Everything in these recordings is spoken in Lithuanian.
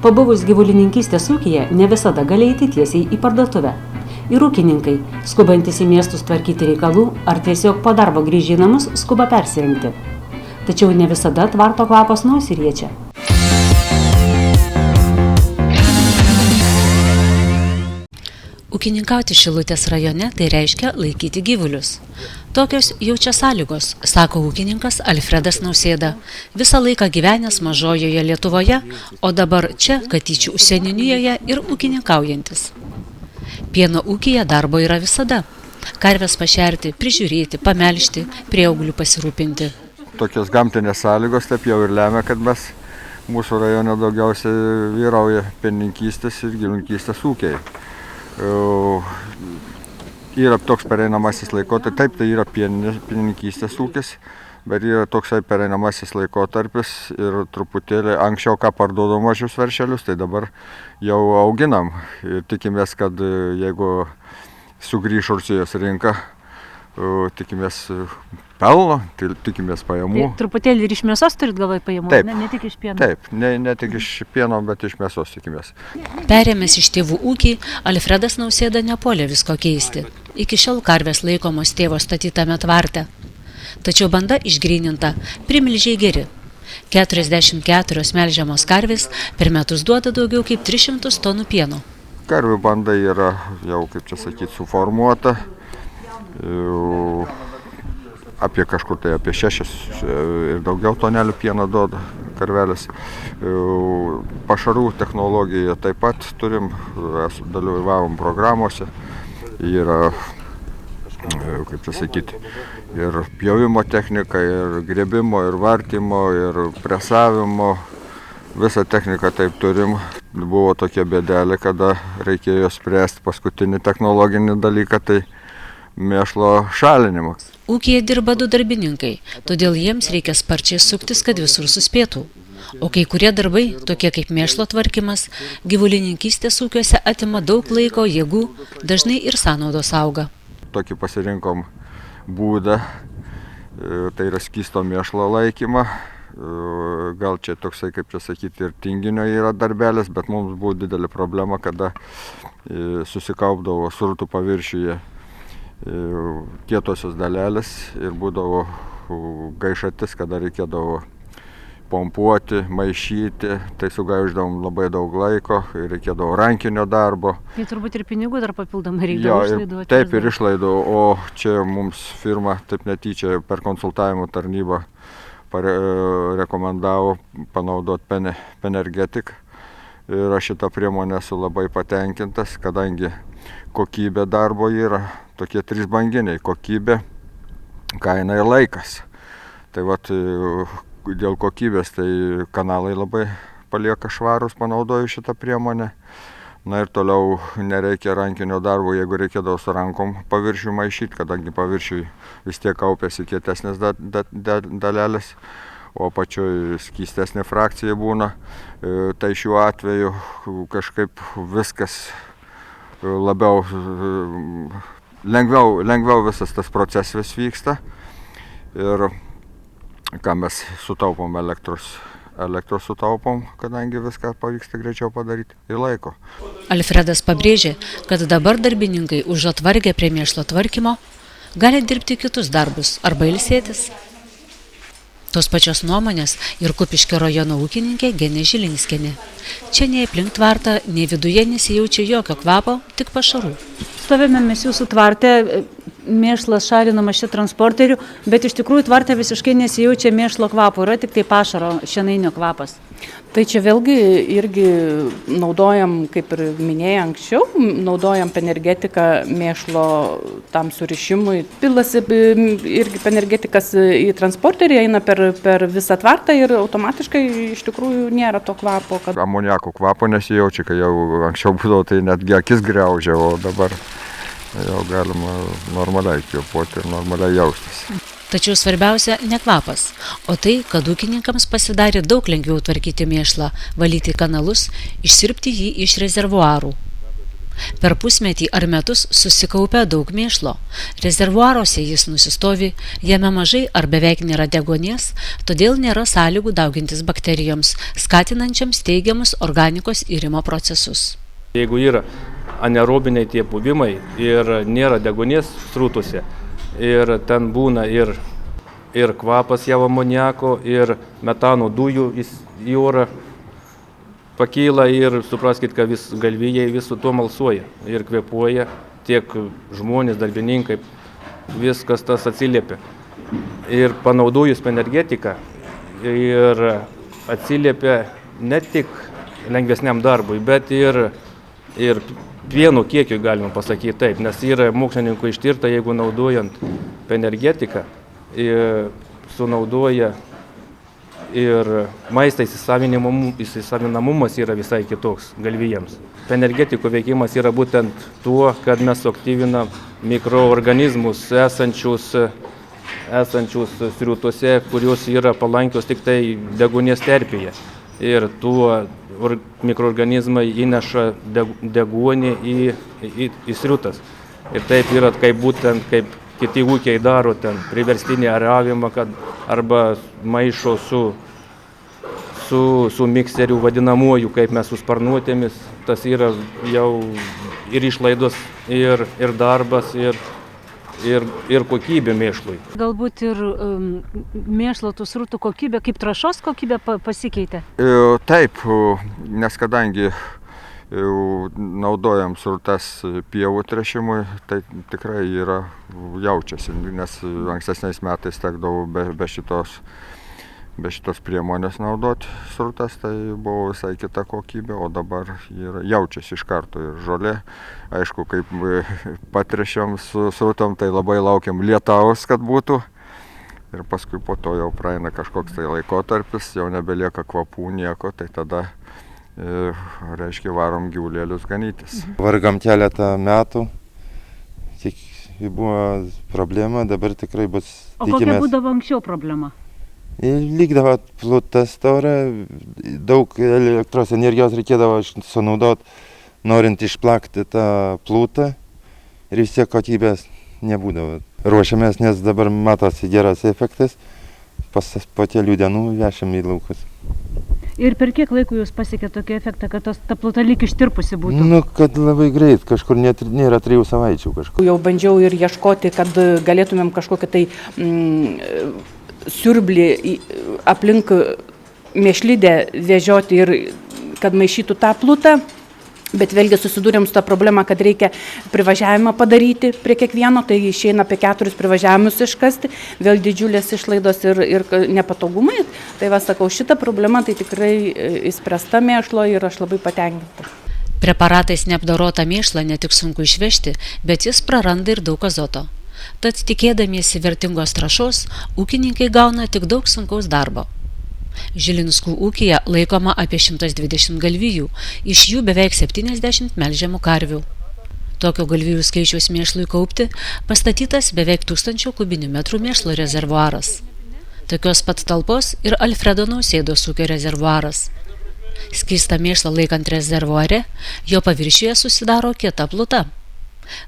Pabuvus gyvulininkystės ūkyje ne visada gali eiti tiesiai į parduotuvę. Ir ūkininkai, skubantis į miestus tvarkyti reikalų ar tiesiog po darbo grįžę į namus, skuba persirengti. Tačiau ne visada tvarto kvapas nosį riečia. Ūkininkauti Šilutės rajone tai reiškia laikyti gyvulius. Tokios jau čia sąlygos, sako ūkininkas Alfredas Nausėda. Visą laiką gyvenęs mažojoje Lietuvoje, o dabar čia Katyčių seniūnijoje ir ūkininkaujantis. Pieno ūkyje darbo yra visada. Karves pašerti, prižiūrėti, pamelžti, prieauglių pasirūpinti. Tokios gamtinės sąlygos taip jau ir lemia, kad mūsų rajone daugiausiai vyrauja pienininkystės ir gyvulininkystės ūkiai. Yra toks pereinamasis laikotarpis, taip tai yra pienininkystės ūkis, bet yra toksai pereinamasis laikotarpis ir truputėlį anksčiau ką parduodam mažius veršelius, tai dabar jau auginam ir tikimės, kad jeigu sugrįš Rusijos rinka, tikimės pelno, tai tikimės pajamų. Tai truputėlį ir iš mėsos turit galvoj pajamų, taip, ne tik iš pieno? Taip, ne tik iš pieno, bet iš mėsos tikimės. Perėmęs iš tėvų ūkį, Alfredas Nausėda nepuolė visko keisti. Iki šiol karvės laikomos tėvo statytame tvarte. Tačiau banda išgryninta, primilžiai geri. 44 melžiamos karvės per metus duoda daugiau kaip 300 tonų pieno. Karvių banda yra jau, kaip čia sakyti, suformuota. Apie kažkur tai apie 6 ir daugiau tonelių pieno duoda karvelės. Pašarų technologiją taip pat turim, dalyvavom programuose. Yra, kaip čia sakyti, ir pjovimo technika, ir grėbimo, ir vartymo, ir presavimo. Visą techniką taip turim. Buvo tokia bėdelė, kada reikėjo spręsti paskutinį technologinį dalyką, tai mėšlo šalinimo. Ūkyje dirba 2 darbininkai, todėl jiems reikia sparčiai suktis, kad visur suspėtų. O kai kurie darbai, tokie kaip mėšlo tvarkymas, gyvulininkystės ūkiuose atima daug laiko, jėgų, dažnai ir sąnaudos auga. Tokį pasirinkom būdą, tai yra skysto mėšlo laikymą. Gal čia toksai, kaip čia sakyti, ir tinginio yra darbelis, bet mums buvo didelė problema, kada susikaupdavo srutų paviršiuje kietosios dalelės ir būdavo gaišatis, kada reikėdavo pompuoti, maišyti, tai sugaišdavom labai daug laiko ir reikėdavo rankinio darbo. Tai turbūt ir pinigų dar papildomai reikėdavo išlaidų. Taip ir išlaidų, o čia mums firma taip netyčia per konsultavimo tarnybą rekomendavo panaudoti Penergetic. Ir aš šitą priemonę esu labai patenkintas, kadangi kokybė darbo yra tokie 3 banginiai - kokybė, kaina ir laikas. Tai vat dėl kokybės tai kanalai labai palieka švarus, panaudoju šitą priemonę. Na ir toliau nereikia rankinio darbo, jeigu reikėdavo su rankom paviršių maišyti, kadangi paviršiui vis tiek kaupėsi kietesnės dalelės, o apačioj skystesnė frakcija būna. Tai šiuo atveju kažkaip viskas lengviau visas tas procesas vyksta. Ir ką mes sutaupom elektros sutaupom, kadangi viską pavyksta greičiau padaryti ir laiko. Alfredas pabrėžė, kad dabar darbininkai užuot vargę prie mėšlo tvarkymo gali dirbti kitus darbus arba ilsėtis. Tos pačios nuomonės ir Kupiškio rajono ūkininkė Genė Žilinskienė. Čia nei aplink tvartą, nei viduje nesijaučia jokio kvapo, tik pašarų. Stovime mes jūsų tvarte, mėšlas šalinamas čia transporterių, bet iš tikrųjų tvarte visiškai nesijaučia mėšlo kvapo, yra tik tai pašaro šienainio kvapas. Tai čia vėlgi irgi naudojam, kaip ir minėjai anksčiau, naudojam Penergetiką mėšlo tam surišimui. Pilasi irgi Penergetikas į transporterį, eina per visą tvartą ir automatiškai iš tikrųjų nėra to kvapo. Amoniako kvapo nesijaučia, kai jau anksčiau būdavo, tai netgi akis griaužia, o dabar jau galima normaliai kvėpuoti ir normaliai jaustis. Tačiau svarbiausia ne kvapas, o tai, kad ūkininkams pasidarė daug lengviau tvarkyti mėšlą, valyti kanalus, išsiurbti jį iš rezervuarų. Per pusmetį ar metus susikaupia daug mėšlo. Rezervuaruose jis nusistovi, jame mažai ar beveik nėra deguonies, todėl nėra sąlygų daugintis bakterijoms, skatinančiams teigiamus organikos irimo procesus. Jeigu yra anaerobiniai tie buvimai ir nėra deguonies srūtuose, ir ten būna ir kvapas jau amoniako, ir metano dujų į orą pakyla ir supraskit, kad galvijai visu tuo malsuoja ir kvėpuoja, tiek žmonės, darbininkai, viskas tas atsiliepia. Ir panaudojus energetiką ir atsiliepia ne tik lengvesniam darbui, bet ir pieno kiekiui galima pasakyti taip, nes yra mokslininkų ištirta, jeigu naudojant energetiką, sunaudoja ir maisto įsisavinamumas yra visai kitoks galvijams. Energetikų veikimas yra būtent tuo, kad mes suaktyvinam mikroorganizmus esančius sriutuose, kurios yra palankios tik tai deguonies terpėje. Ir tuo mikroorganizmai įneša deguonį į sriutas. Ir taip yra kaip kiti ūkiai daro ten priverstinį aravimą, arba maišo su mikseriu vadinamuoju, kaip mes su sparnuotėmis. Tas yra jau ir išlaidos, ir darbas, ir kokybė mėšlui. Galbūt ir mėšlo tų srutų kokybė, kaip trąšos kokybė pasikeitė? Taip, nes kadangi naudojam srutas pievų tręšimui, tai tikrai jaučiasi, nes ankstesniais metais tekdavo be šitos priemonės naudoti srutas, tai buvo visai kita kokybė, o dabar jaučiasi iš karto ir žolė. Aišku, kaip patręšiam su srutom, tai labai laukiam lietaus, kad būtų. Ir paskui po to jau praeina kažkoks tai laikotarpis, jau nebelieka kvapų nieko, tai tada reiškia varom gyvulėlius ganytis. Vargam keletą metų, tik buvo problema, dabar tikrai bus. O kokia būdavo anksčiau problema? Likdavo pluta stora, daug elektros energijos reikėdavo sunaudoti, norint išplakti tą plutą, ir vis tiek kokybės nebūdavo. Ruošiamės, nes dabar matosi geras efektas, po kelių dienų vešim į laukus. Ir per kiek laiko jūs pasiekė tokį efektą, kad ta pluta lyg ištirpusi būtų? Kad labai greit, kažkur nėra 3 savaičių kažkur. Jau bandžiau ir ieškoti, kad galėtumėm kažkokią tai siurblį aplink mėšlidę vežioti ir kad maišytų tą plutą. Bet vėlgi susidūrėm su tą problemą, kad reikia privažiavimą padaryti prie kiekvieno, tai išeina apie 4 privažiavimus iškasti, vėl didžiulės išlaidos ir nepatogumai. Tai va, sakau, šitą problemą tai tikrai išspręsta mėšlo ir aš labai patenkinta. Preparatais neapdorotą mėšlą ne tik sunku išvežti, bet jis praranda ir daug azoto. Tad tikėdamiesi vertingos trąšos, ūkininkai gauna tik daug sunkaus darbo. Žilinskų ūkyje laikoma apie 120 galvijų, iš jų beveik 70 melžiamų karvių. Tokio galvijų skaičiaus mėšlui kaupti pastatytas beveik 1000 kubinių metrų mėšlo rezervuaras. Tokios pat talpos ir Alfredo Nausėdos ūkio rezervuaras. Skystą mėšlą laikant rezervuare, jo paviršiuje susidaro kieta pluta.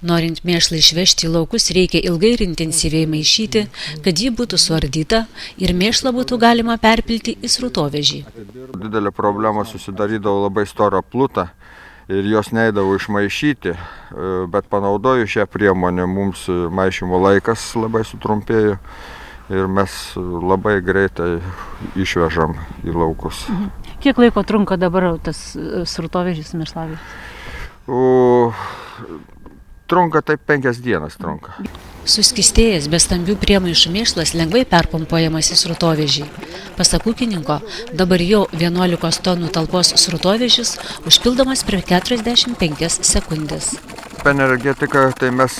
Norint mėšlą išvežti į laukus, reikia ilgai ir intensyviai maišyti, kad ji būtų suardyta ir mėšlą būtų galima perpilti į srutovežį. Didelė problema susidarydavo labai storą plutą ir jos neidavo išmaišyti, bet panaudojus šią priemonę mums maišymo laikas labai sutrumpėjo ir mes labai greitai išvežam į laukus. Kiek laiko trunka dabar tas srutovežis mėšlavežis? Trunka taip 5 dienas trunka. Suskystėjęs be stambių priemaišų mėšlas lengvai perpumpuojamas į srutovežį. Pasak ūkininko, dabar jau 11 tonų talpos srutovežis užpildomas per 45 sekundės. Energetika tai mes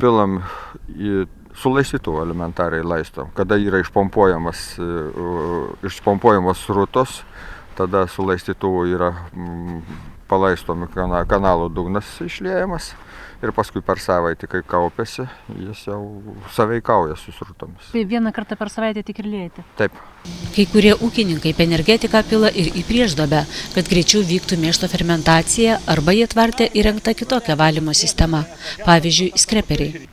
pilam su laistytuvu elementariai laistom. Kada yra išpompuojamos srutos, tada su laistytuvu yra palaistomi kanalo dugnas išliejamas ir paskui per savaitę, kai kaupiasi, jis jau sąveikauja su srutomis. Tai vieną kartą per savaitę tik ir liejate. Taip. Kai kurie ūkininkai penergetiką pila ir į priešduobę, kad greičiau vyktų mėšlo fermentacija, arba jie tvarte įrengta kitokia valymo sistema, pavyzdžiui, skreperiai.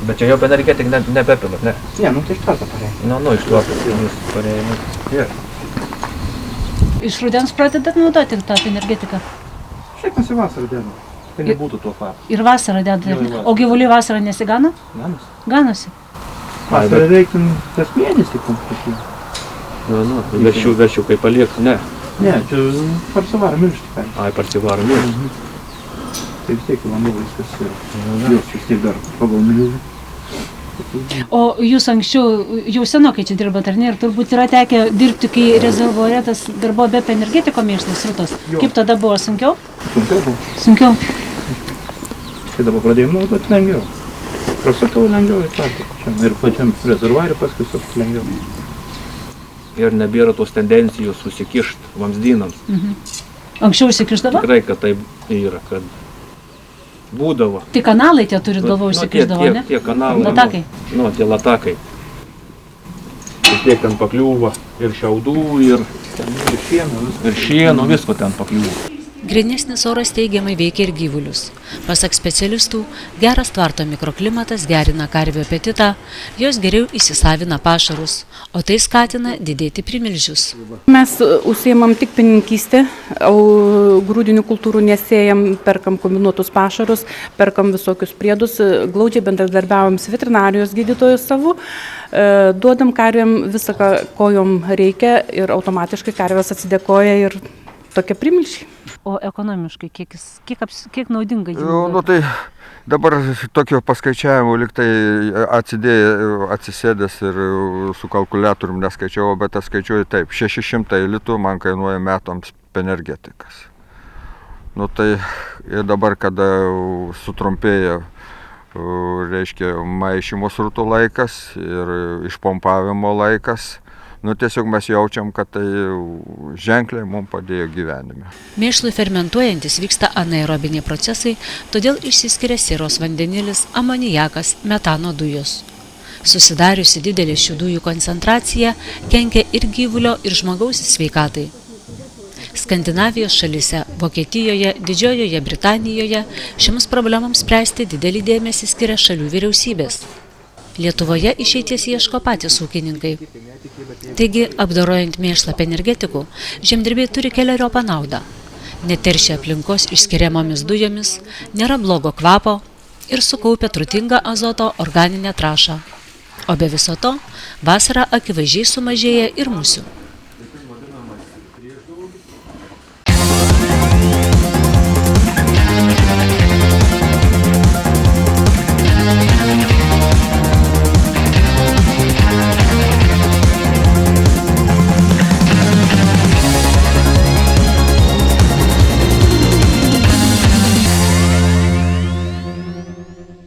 Bet čia jau penergetika nebepilat, ne? Ne, nu tai iš karto pareikia. Nu, iš tuos jūs pareikia. Iš rudens pradedat naudoti tą energetiką? Šiaip mes į vasarą dėdam, kad nebūtų tuo kvapo. Ir vasarą dedate. Jo, ir vasarą. O gyvuliai vasarą nesigana? Ganas. Ganosi. Vasarą reiktum tas mėnesį konkrečiai. Veršiukai palieks, ne. Ne, čia parsivarą miršti ką. Ai, parsivarą miršti. Tai vis tiek vanduo viskas yra. Jos vis tiek dar pagal miliūnų. O jūs anksčiau jau senokai čia dirbat, ar ne? Ir turbūt yra tekę dirbti, kai rezervuare tas dar buvo be energetiko mėšlas srutos. Kaip tada buvo, sunkiau? Sunkiau buvo. Sunkiau. Kai dabar pradėjom naudoti lengviau. Prasukau lengviau į patį. Ir pačiam rezervuarį paskui sukti lengviau. Ir nebėra tos tendencijos susikišti vamzdynams. Anksčiau užsikišdavo? Tikrai, kad taip yra, kad būdavo. Tai kanalai tie turit galvo užsikišdavo, ne? Tie kanalai. Latakai. Tie latakai. Vis tiek ten pakliūva ir šiaudų, ir šieno, visko ten pakliūva. Grynesnis oras teigiamai veikia ir gyvulius. Pasak specialistų, geras tvarto mikroklimatas gerina karvių apetitą, jos geriau įsisavina pašarus, o tai skatina didėti primilžius. Mes užsiimam tik pienininkystę, o grūdinių kultūrų nesėjam, perkam kombinuotus pašarus, perkam visokius priedus, glaudžiai bendradarbiaujam su veterinarijos gydytoju savu, duodam karvėm visą, ko jom reikia ir automatiškai karvės atsidėkoja ir tokia primilžiai. O ekonomiškai, kiek naudinga jų? Nu tai dabar tokio paskaičiavimo liktai atsisėdęs ir su kalkuliatorium neskaičiavau, bet aš skaičiuoju taip, 600 litų man kainuoja metams penergetikas. Nu tai ir dabar, kada sutrumpėja, reiškia, maišymo srutų laikas ir išpompavimo laikas, nu tiesiog mes jaučiam, kad tai ženkliai mums padėjo gyvenime. Mėšlui fermentuojantis vyksta anaerobiniai procesai, todėl išsiskiria sieros vandenilis, amoniakas, metano dujos. Susidariusi didelė šių dujų koncentracija kenkia ir gyvulio, ir žmogaus sveikatai. Skandinavijos šalyse, Vokietijoje, Didžiojoje Britanijoje šiems problemams spręsti didelį dėmesį skiria šalių vyriausybės. Lietuvoje išeities ieško patys ūkininkai. Taigi, apdorojant mėšlą penergetikų, žemdirbiai turi keleriopą naudą. Neteršia aplinkos išskiriamomis dujomis, nėra blogo kvapo ir sukaupia turtingą azoto organinę trąšą. O be viso to, vasarą akivaizdžiai sumažėja ir musių.